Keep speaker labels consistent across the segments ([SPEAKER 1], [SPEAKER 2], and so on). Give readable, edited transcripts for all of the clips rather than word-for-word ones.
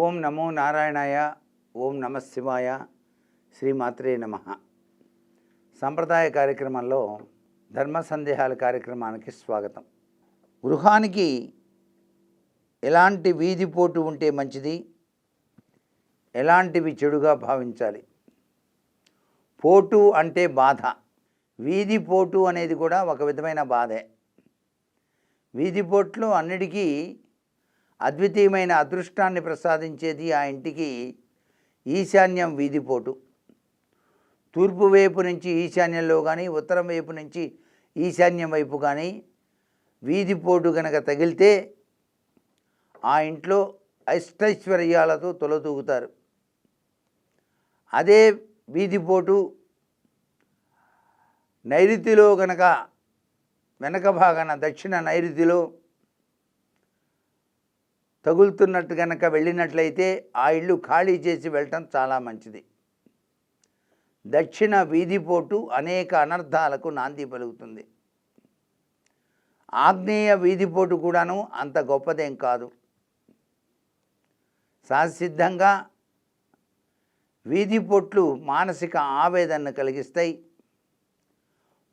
[SPEAKER 1] ఓం నమో నారాయణాయ. ఓం నమ శివాయ. శ్రీమాత్రే నమ. సంప్రదాయ కార్యక్రమంలో ధర్మ సందేహాల కార్యక్రమానికి స్వాగతం. గృహానికి ఎలాంటి వీధిపోటు ఉంటే మంచిది, ఎలాంటివి చెడుగా భావించాలి? పోటు అంటే బాధ. వీధిపోటు అనేది కూడా ఒక విధమైన బాధే. వీధిపోట్లు అన్నిటికీ అద్వితీయమైన అదృష్టాన్ని ప్రసాదించేది ఆ ఇంటికి ఈశాన్యం వీధిపోటు. తూర్పు వైపు నుంచి ఈశాన్యంలో కానీ, ఉత్తరం వైపు నుంచి ఈశాన్యం వైపు కానీ వీధిపోటు కనుక తగిలితే ఆ ఇంట్లో అష్టైశ్వర్యాలతో తొలతూగుతారు. అదే వీధిపోటు నైరుతిలో కనుక, వెనక భాగాన దక్షిణ నైరుతిలో తగులుతున్నట్టు కనుక వెళ్ళినట్లయితే ఆ ఇల్లు ఖాళీ చేసి వెళ్ళటం చాలా మంచిది. దక్షిణ వీధిపోటు అనేక అనర్థాలకు నాంది పలుకుతుంది. ఆగ్నేయ వీధిపోటు కూడాను అంత గొప్పదేం కాదు. సహసిద్ధంగా వీధిపోట్లు మానసిక ఆవేదనను కలిగిస్తాయి.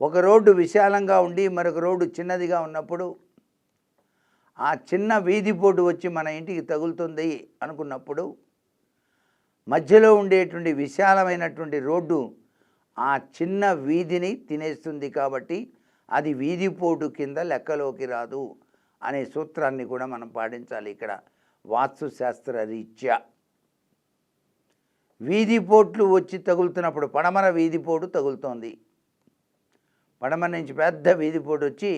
[SPEAKER 1] ఒక రోడ్డు విశాలంగా ఉండి మరొక రోడ్డు చిన్నదిగా ఉన్నప్పుడు ఆ చిన్న వీధిపోటు వచ్చి మన ఇంటికి తగులుతుంది అనుకున్నప్పుడు మధ్యలో ఉండేటువంటి విశాలమైనటువంటి రోడ్డు ఆ చిన్న వీధిని తినేస్తుంది. కాబట్టి అది వీధిపోటు కింద లెక్కలోకి రాదు అనే సూత్రాన్ని కూడా మనం పాటించాలి. ఇక్కడ వాస్తుశాస్త్ర రీత్యా వీధిపోట్లు వచ్చి తగులుతున్నప్పుడు పడమర వీధిపోటు తగులుతోంది. పడమర నుంచి పెద్ద వీధిపోటు వచ్చి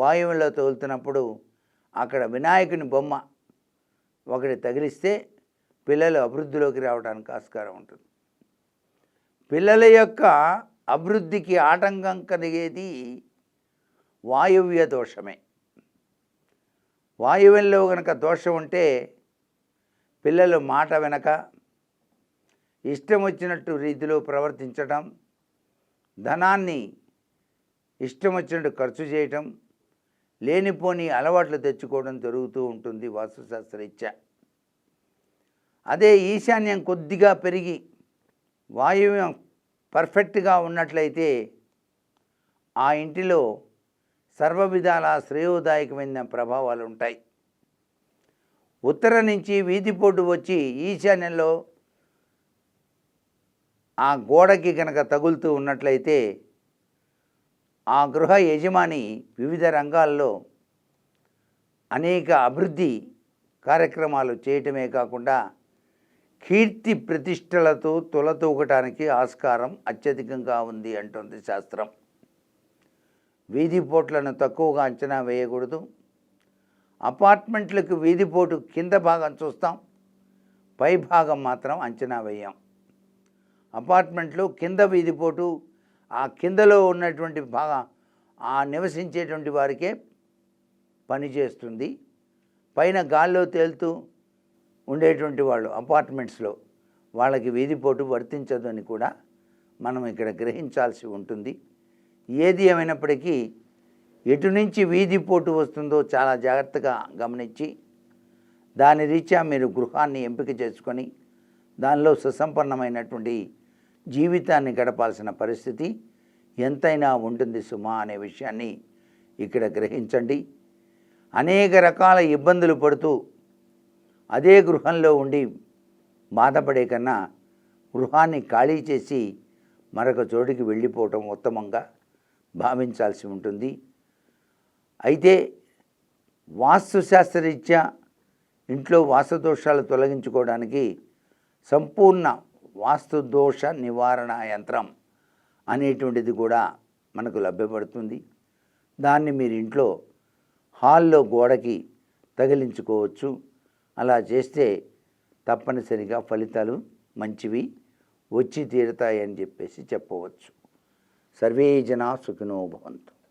[SPEAKER 1] వాయువులో తగులుతున్నప్పుడు అక్కడ వినాయకుని బొమ్మ ఒకటి తగిలిస్తే పిల్లలు అభివృద్ధిలోకి రావడానికి ఆస్కారం ఉంటుంది. పిల్లల యొక్క అభివృద్ధికి ఆటంకం కలిగేది వాయువ్య దోషమే. వాయువ్యంలో కనుక దోషం ఉంటే పిల్లలు మాట వెనక ఇష్టం వచ్చినట్టు రీతిలో ప్రవర్తించటం, ధనాన్ని ఇష్టం వచ్చినట్టు ఖర్చు చేయటం, లేనిపోని అలవాట్లు తెచ్చుకోవడం జరుగుతూ ఉంటుంది వాస్తుశాస్త్రరీత్యా. అదే ఈశాన్యం కొద్దిగా పెరిగి వాయువ్యం పర్ఫెక్ట్గా ఉన్నట్లయితే ఆ ఇంటిలో సర్వ విధాల శ్రేయోదాయకమైన ప్రభావాలు ఉంటాయి. ఉత్తరం నుంచి వీధిపోటు వచ్చి ఈశాన్యంలో ఆ గోడకి కనుక తగులుతూ ఉన్నట్లయితే ఆ గృహ యజమాని వివిధ రంగాల్లో అనేక అభివృద్ధి కార్యక్రమాలు చేయటమే కాకుండా కీర్తి ప్రతిష్టలతో తొలతూగటానికి ఆస్కారం అత్యధికంగా ఉంది అంటుంది శాస్త్రం. వీధిపోట్లను తక్కువగా అంచనా వేయకూడదు. అపార్ట్మెంట్లకు వీధిపోటు కింద భాగం చూస్తాం, పై భాగం మాత్రం అంచనా వేయం. అపార్ట్మెంట్లో కింద వీధిపోటు ఆ కిందలో ఉన్నటువంటి భాగం ఆ నివసించేటువంటి వారికే పనిచేస్తుంది. పైన గాల్లో తేలుతూ ఉండేటువంటి వాళ్ళు అపార్ట్మెంట్స్లో వాళ్ళకి వీధిపోటు వర్తించదు అని కూడా మనం ఇక్కడ గ్రహించాల్సి ఉంటుంది. ఏది ఏమైనప్పటికీ ఎటు నుంచి వీధిపోటు వస్తుందో చాలా జాగ్రత్తగా గమనించి దాని రీత్యా మీరు గృహాన్ని ఎంపిక చేసుకొని దానిలో సుసంపన్నమైనటువంటి జీవితాన్ని గడపాల్సిన పరిస్థితి ఎంతైనా ఉంటుంది సుమా అనే విషయాన్ని ఇక్కడ గ్రహించండి. అనేక రకాల ఇబ్బందులు పడుతూ అదే గృహంలో ఉండి బాధపడే కన్నా గృహాన్ని ఖాళీ చేసి మరొక చోటికి వెళ్ళిపోవటం ఉత్తమంగా భావించాల్సి ఉంటుంది. అయితే వాస్తుశాస్త్రరీత్యా ఇంట్లో వాస్తుదోషాలు తొలగించుకోవడానికి సంపూర్ణ వాస్తుదోష నివారణ యంత్రం అనేటువంటిది కూడా మనకు లభ్యపడుతుంది. దాన్ని మీరు ఇంట్లో హాల్లో గోడకి తగిలించుకోవచ్చు. అలా చేస్తే తప్పనిసరిగా ఫలితాలు మంచివి వచ్చి తీరుతాయని చెప్పేసి చెప్పవచ్చు. సర్వే జనా సుఖినో భవంతు.